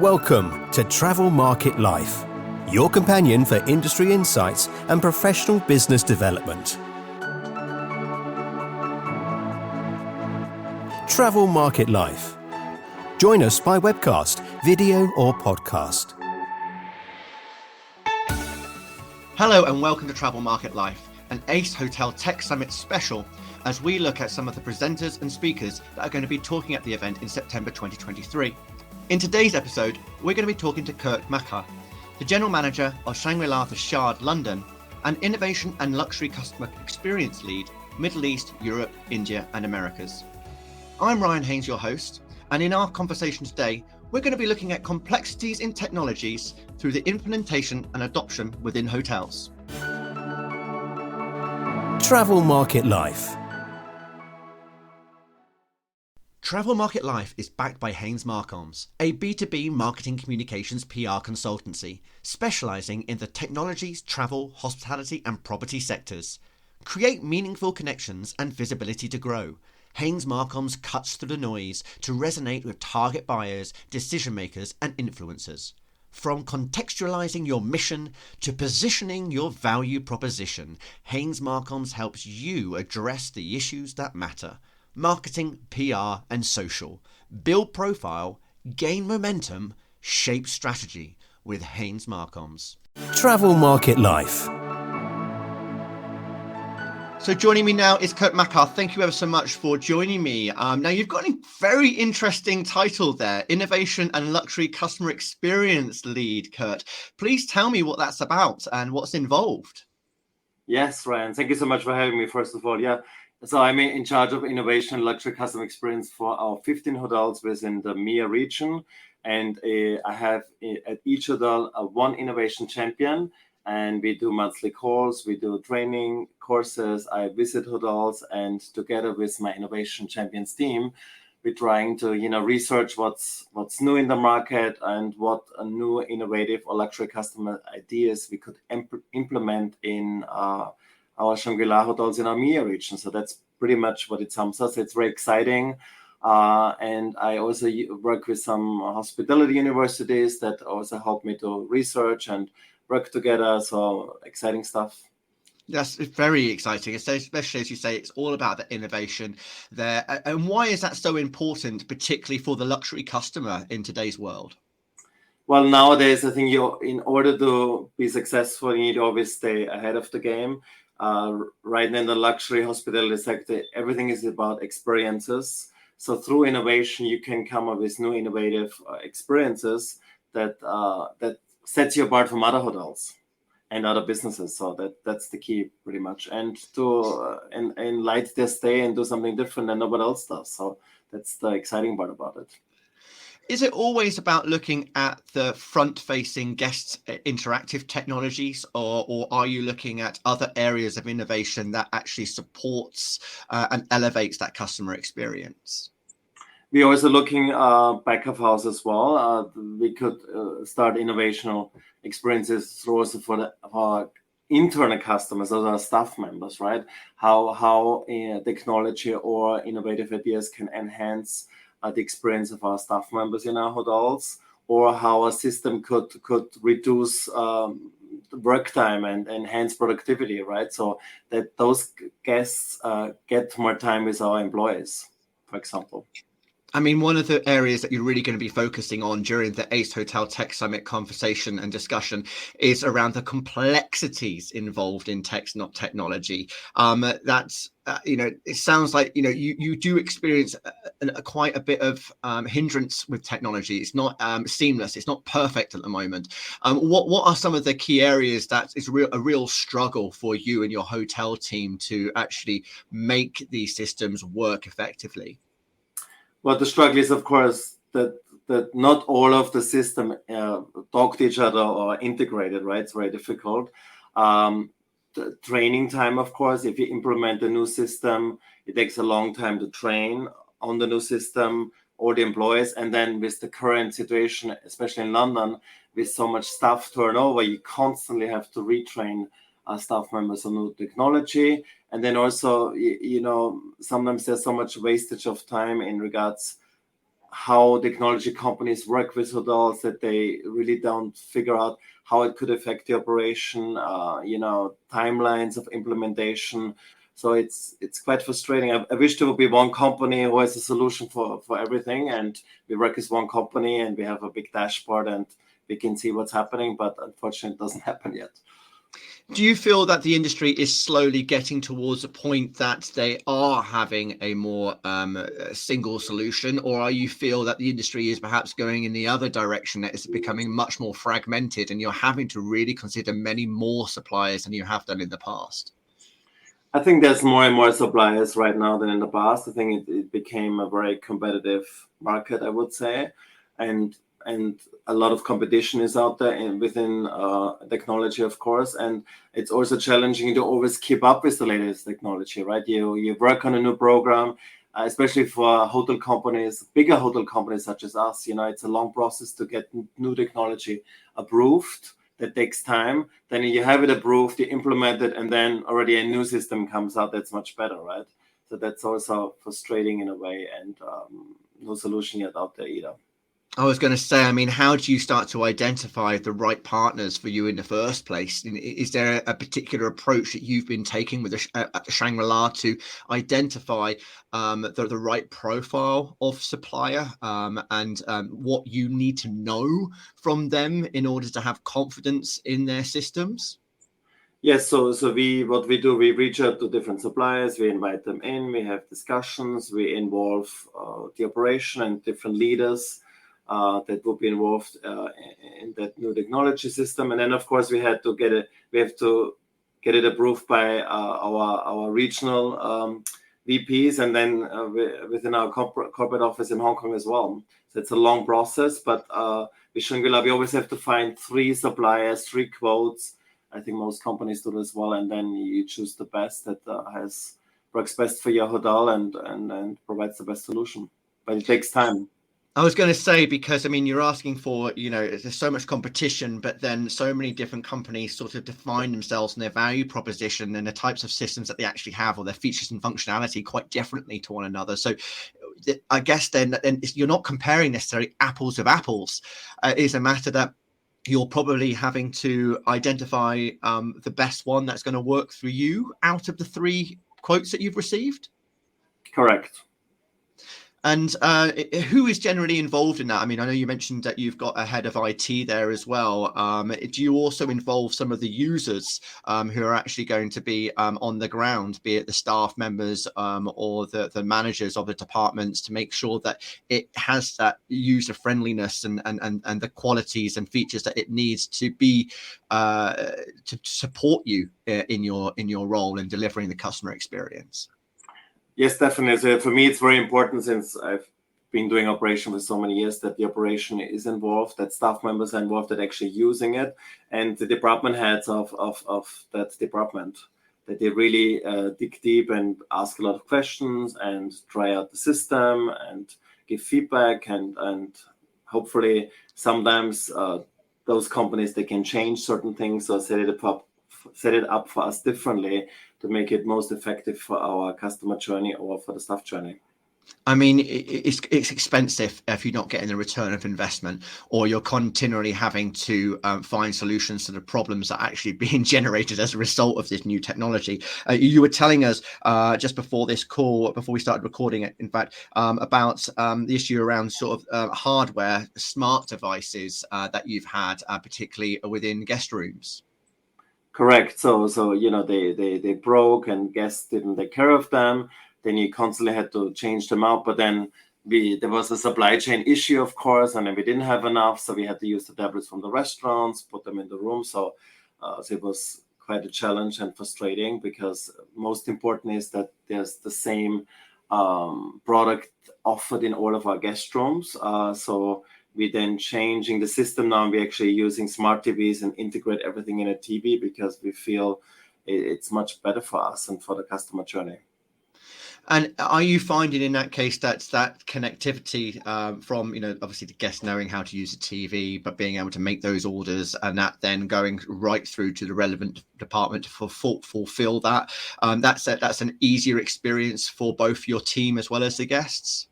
Welcome to Travel Market Life, your companion for industry insights and professional business development. Travel Market Life. Join us by webcast, video or podcast. Hello and welcome to Travel Market Life, an ACE Hotel Tech Summit special as we look at some of the presenters and speakers that are going to be talking at the event in September 2023. In today's episode, we're going to be talking to Kurt Macher, the General Manager of Shangri-La The Shard, London, and Innovation and Luxury Customer Experience Lead, Middle East, Europe, India and Americas. I'm Ryan Haynes, your host, and in our conversation today, we're going to be looking at complexities in technologies through the implementation and adoption within hotels. Travel Market Life. Travel Market Life is backed by Haynes Marcoms, a B2B marketing communications PR consultancy specializing in the technologies, travel, hospitality and property sectors. Create meaningful connections and visibility to grow. Haynes Marcoms cuts through the noise to resonate with target buyers, decision makers and influencers. From contextualizing your mission to positioning your value proposition, Haynes Marcoms helps you address the issues that matter. Marketing, PR and social. Build profile, gain momentum, shape strategy with Haynes Marcoms. Travel Market Life. So joining me now is Kurt Macher. Thank you ever so much for joining me. Now you've got a very interesting title there, Innovation and Luxury Customer Experience Lead, Kurt. Please tell me what that's about and what's involved. Yes, Ryan. Thank you so much for having me, first of all. So I'm in charge of innovation and luxury customer experience for our 15 hotels within the MEA region. And I have at each hotel one innovation champion. And we do monthly calls, we do training courses, I visit hotels, and together with my innovation champions team, we're trying to research what's new in the market and what a new innovative or luxury customer ideas we could implement in our Shangri-La hotels in our MEA region. So that's pretty much what it sums up. It's very exciting. And I also work with some hospitality universities that also help me to research and work together. So exciting stuff. That's very exciting, especially as you say, it's all about the innovation there. And why is that so important, particularly for the luxury customer in today's world? Well, nowadays, I think in order to be successful, you need to always stay ahead of the game. Right now in the luxury hospitality sector, everything is about experiences. So through innovation, you can come up with new innovative experiences that sets you apart from other hotels and other businesses. So that's the key pretty much. And to enlighten their stay and do something different than nobody else does. So that's the exciting part about it. Is it always about looking at the front-facing guest interactive technologies, or are you looking at other areas of innovation that actually supports and elevates that customer experience? We're also looking back of house as well. We could start innovational experiences through also for our internal customers, those are staff members, right? How technology or innovative ideas can enhance the experience of our staff members in our hotels, or how a system could reduce work time and enhance productivity, right? So that those guests get more time with our employees, for example. I mean, one of the areas that you're really going to be focusing on during the ACE Hotel Tech Summit conversation and discussion is around the complexities involved in technology. That's it sounds like you do experience quite a bit of hindrance with technology. It's not seamless. It's not perfect at the moment. What are some of the key areas that is a real struggle for you and your hotel team to actually make these systems work effectively? Well, the struggle is, of course, that not all of the system talk to each other or integrated, right? It's very difficult. The training time, of course, if you implement a new system, it takes a long time to train on the new system, all the employees. And then with the current situation, especially in London, with so much staff turnover, you constantly have to retrain staff members on new technology. And then also, sometimes there's so much wastage of time in regards how technology companies work with hotels, that they really don't figure out how it could affect the operation, timelines of implementation. So it's quite frustrating. I wish there would be one company who has a solution for everything, and we work as one company and we have a big dashboard and we can see what's happening, but unfortunately it doesn't happen yet. Do you feel that the industry is slowly getting towards a point that they are having a more single solution, or are you feel that the industry is perhaps going in the other direction, that it's becoming much more fragmented and you're having to really consider many more suppliers than you have done in the past? I think there's more and more suppliers right now than in the past. I think it became a very competitive market, I would say, and a lot of competition is out there within technology, of course, and it's also challenging to always keep up with the latest technology, right? You work on a new program, especially for hotel companies, bigger hotel companies such as us. It's a long process to get new technology approved. That takes time. Then you have it approved, you implement it, and then already a new system comes out that's much better, right? So that's also frustrating in a way, and no solution yet out there either. I was going to say, I mean, how do you start to identify the right partners for you in the first place? Is there a particular approach that you've been taking with the Shangri-La to identify the right profile of supplier and what you need to know from them in order to have confidence in their systems? Yes, so we reach out to different suppliers, we invite them in, we have discussions, we involve the operation and different leaders that will be involved in that new technology system, and then of course we have to get it approved by our regional VPs, and then within our corporate office in Hong Kong as well. So it's a long process, but with Shangri-La we always have to find 3 suppliers, 3 quotes. I think most companies do as well, and then you choose the best that works best for your hotel and provides the best solution. But it takes time. I was going to say, because I mean, you're asking for, there's so much competition, but then so many different companies sort of define themselves and their value proposition and the types of systems that they actually have, or their features and functionality, quite differently to one another. So I guess then you're not comparing necessarily apples with apples. It's a matter that you're probably having to identify the best one that's going to work for you out of the 3 quotes that you've received. Correct. And who is generally involved in that? I mean, I know you mentioned that you've got a head of IT there as well. Do you also involve some of the users who are actually going to be on the ground, be it the staff members or the managers of the departments, to make sure that it has that user friendliness and the qualities and features that it needs to be to support you in your role in delivering the customer experience? Yes, definitely. So for me, it's very important, since I've been doing operation for so many years, that the operation is involved, that staff members are involved, that actually using it, and the department heads of that department, that they really dig deep and ask a lot of questions and try out the system and give feedback, and hopefully sometimes those companies, they can change certain things or set it up for us differently to make it most effective for our customer journey or for the staff journey. I mean, it's expensive if you're not getting the return of investment, or you're continually having to find solutions to the problems that are actually being generated as a result of this new technology. You were telling us just before this call, before we started recording it, in fact, about the issue around sort of hardware, smart devices that you've had, particularly within guest rooms. Correct. So they broke and guests didn't take care of them. Then you constantly had to change them out. But then there was a supply chain issue, of course, and then we didn't have enough, so we had to use the tablets from the restaurants, put them in the room. So it was quite a challenge and frustrating, because most important is that there's the same product offered in all of our guest rooms. So we then changing the system now, and we're actually using smart TVs and integrate everything in a TV, because we feel it's much better for us and for the customer journey. And are you finding in that case that connectivity from, obviously the guest knowing how to use a TV, but being able to make those orders, and that then going right through to the relevant department to fulfill that, that's an easier experience for both your team as well as the guests?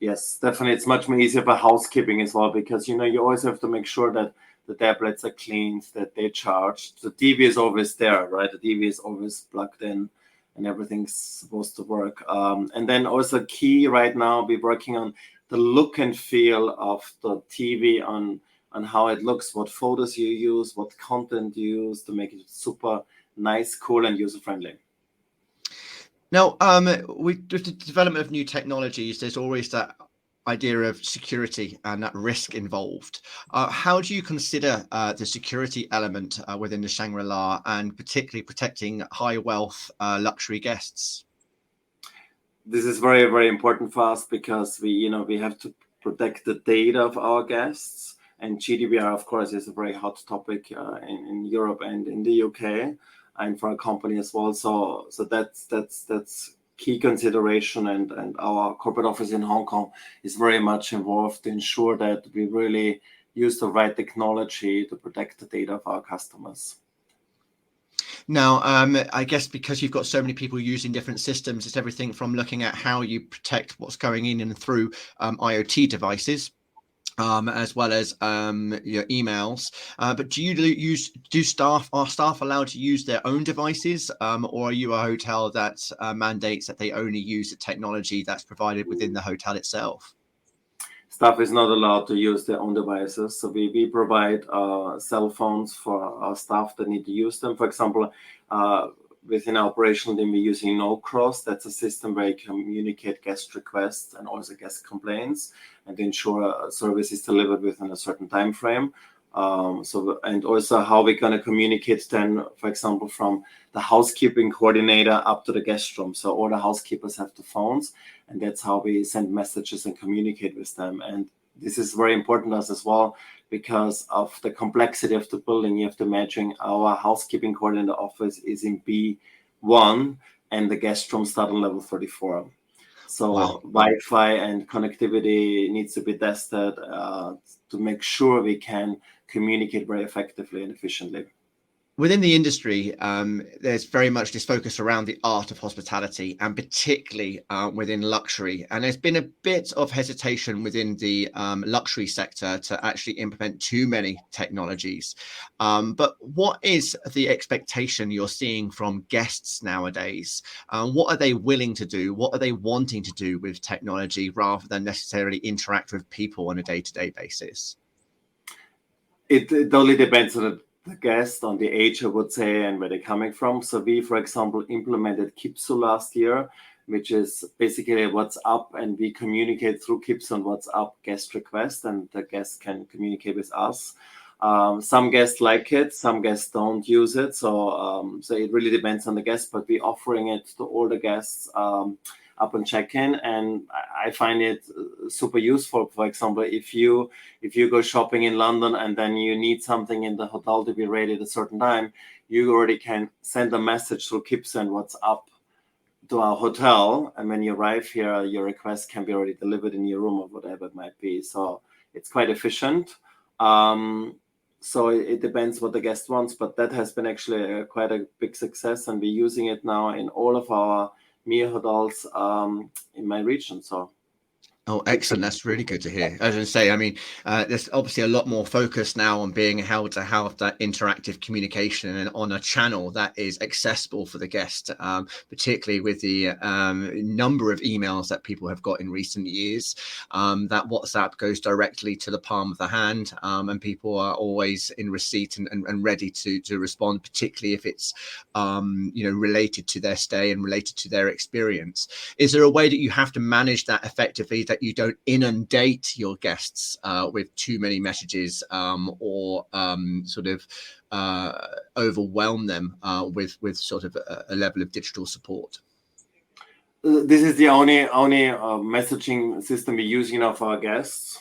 Yes, definitely. It's much more easier for housekeeping as well, because you always have to make sure that the tablets are cleaned, that they're charged. The TV is always there, right? The TV is always plugged in, and everything's supposed to work. And then also key right now, we're working on the look and feel of the TV, on how it looks, what photos you use, what content you use to make it super nice, cool, and user friendly. Now, with the development of new technologies, there's always that idea of security and that risk involved. How do you consider the security element within the Shangri-La, and particularly protecting high wealth luxury guests? This is very, very important for us, because we have to protect the data of our guests, and GDPR, of course, is a very hot topic in Europe and in the UK, and for our company as well. So that's key consideration, and our corporate office in Hong Kong is very much involved to ensure that we really use the right technology to protect the data of our customers. Now, I guess because you've got so many people using different systems, it's everything from looking at how you protect what's going in and through IoT devices, as well as your emails. But are staff allowed to use their own devices, or are you a hotel that mandates that they only use the technology that's provided within the hotel itself? Staff is not allowed to use their own devices. So we provide cell phones for our staff that need to use them. For example, within our operational team, we're using No Cross. That's a system where you communicate guest requests and also guest complaints, and ensure a service is delivered within a certain time frame. And also how we're going to communicate then, for example, from the housekeeping coordinator up to the guest room. So all the housekeepers have the phones, and that's how we send messages and communicate with them. And this is very important to us as well, because of the complexity of the building. You have to imagine our housekeeping coordinator office is in B1, and the guest room start on level 34. So Wow. Wi-Fi and connectivity needs to be tested to make sure we can communicate very effectively and efficiently. Within the industry, there's very much this focus around the art of hospitality, and particularly within luxury. And there's been a bit of hesitation within the luxury sector to actually implement too many technologies. But what is the expectation you're seeing from guests nowadays? What are they willing to do? What are they wanting to do with technology, rather than necessarily interact with people on a day-to-day basis? It only depends on the guest, on the age, I would say, and where they're coming from. So we, for example, implemented Kipsu last year, which is basically WhatsApp, and we communicate through Kipsu on WhatsApp guest request, and the guests can communicate with us. Some guests like it, some guests don't use it. So it really depends on the guest, but we're offering it to all the guests up on check-in, and I find it super useful. For example, if you go shopping in London and then you need something in the hotel to be ready at a certain time, you already can send a message through Kipsu and WhatsApp to our hotel, and when you arrive here, your request can be already delivered in your room or whatever it might be. So it's quite efficient. So it depends what the guest wants, but that has been actually quite a big success, and we're using it now in all of our Mia hotels in my region. So Oh, excellent. That's really good to hear. As I say, I mean, there's obviously a lot more focus now on being able to have that interactive communication and on a channel that is accessible for the guest, particularly with the number of emails that people have got in recent years. That WhatsApp goes directly to the palm of the hand, and people are always in receipt and ready to respond, particularly if it's related to their stay and related to their experience. Is there a way that you have to manage that effectively, that you don't inundate your guests with too many messages, or sort of overwhelm them with sort of a level of digital support? This is the only messaging system we're using now for our guests.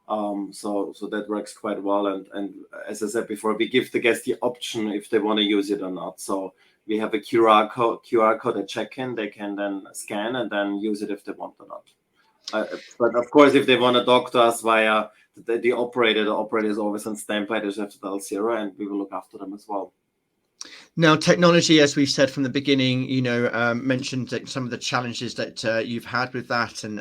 So that works quite well. And as I said before, we give the guests the option if they want to use it or not. So we have a QR code at check-in. They can then scan and then use it if they want or not. But of course, if they want to talk to us via the operator is always on standby. They just have to dial 0, and we will look after them as well. Now, technology, as we've said from the beginning, mentioned that some of the challenges that you've had with that, and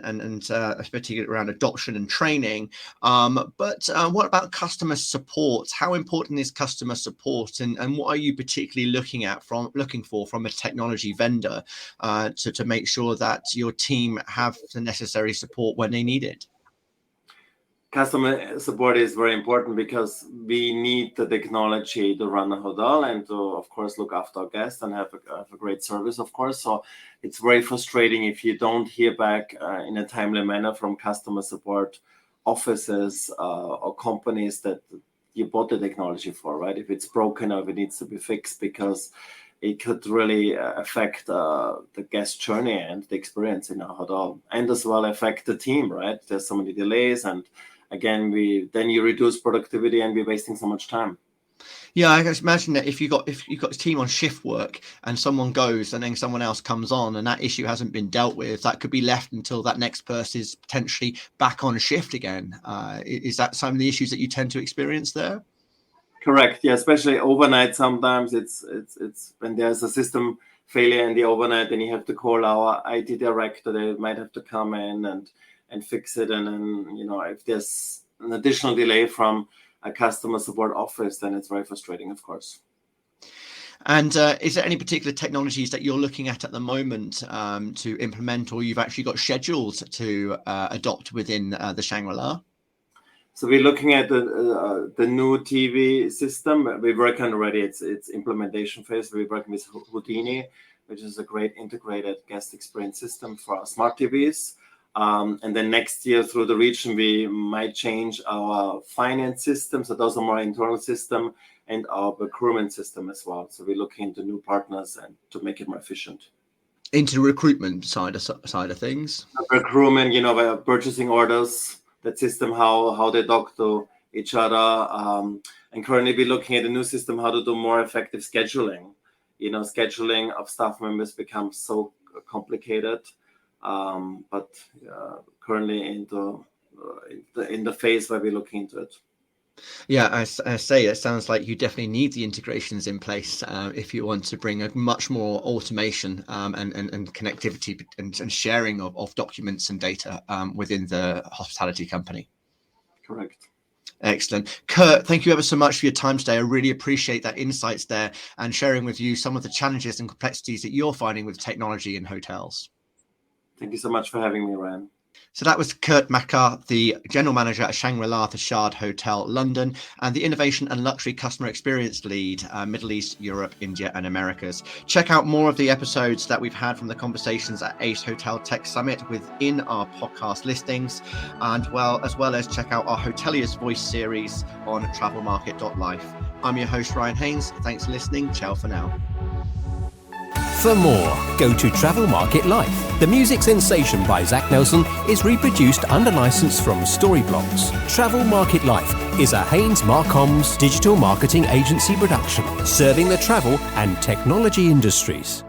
particularly around adoption and training. But what about customer support? How important is customer support, and what are you particularly looking for from a technology vendor to make sure that your team have the necessary support when they need it? Customer support is very important because we need the technology to run a hotel and to, of course, look after our guests and have a great service, of course. So it's very frustrating if you don't hear back in a timely manner from customer support offices or companies that you bought the technology for, right? If it's broken or if it needs to be fixed, because it could really affect the guest journey and the experience in a hotel, and as well affect the team, right? There's so many delays, and again, then you reduce productivity and we're wasting so much time. Yeah, I can imagine that if you've got a team on shift work and someone goes and then someone else comes on and that issue hasn't been dealt with, that could be left until that next person is potentially back on shift again. Is that some of the issues that you tend to experience there? Correct. Yeah, especially overnight. Sometimes it's when there's a system failure in the overnight, then you have to call our IT director. They might have to come in and fix it. And then, if there's an additional delay from a customer support office, then it's very frustrating, of course. And is there any particular technologies that you're looking at the moment to implement, or you've actually got scheduled to adopt within the Shangri-La? So we're looking at the new TV system. We're working already. It's implementation phase. We're working with Houdini, which is a great integrated guest experience system for our smart TVs. And then next year through the region, we might change our finance system. So those are more internal system, and our procurement system as well. So we're looking into new partners and to make it more efficient. Into the recruitment side of things? Procurement, purchasing orders, that system, how they talk to each other. And currently we're looking at a new system, how to do more effective scheduling. Scheduling of staff members becomes so complicated. But currently in the phase where we're looking into it. Yeah, I say it sounds like you definitely need the integrations in place if you want to bring a much more automation and connectivity and sharing of documents and data within the hospitality company. Correct. Excellent. Kurt, thank you ever so much for your time today. I really appreciate that insights there and sharing with you some of the challenges and complexities that you're finding with technology in hotels. Thank you so much for having me, Ryan. So that was Kurt Macher, the General Manager at Shangri-La The Shard Hotel, London, and the Innovation and Luxury Customer Experience Lead, Middle East, Europe, India, and Americas. Check out more of the episodes that we've had from the conversations at Ace Hotel Tech Summit within our podcast listings, and as well as check out our Hotelier's Voice series on travelmarket.life. I'm your host, Ryan Haynes. Thanks for listening. Ciao for now. For more, go to Travel Market Life. The music sensation by Zach Nelson is reproduced under license from Storyblocks. Travel Market Life is a Haynes Marcoms digital marketing agency production, serving the travel and technology industries.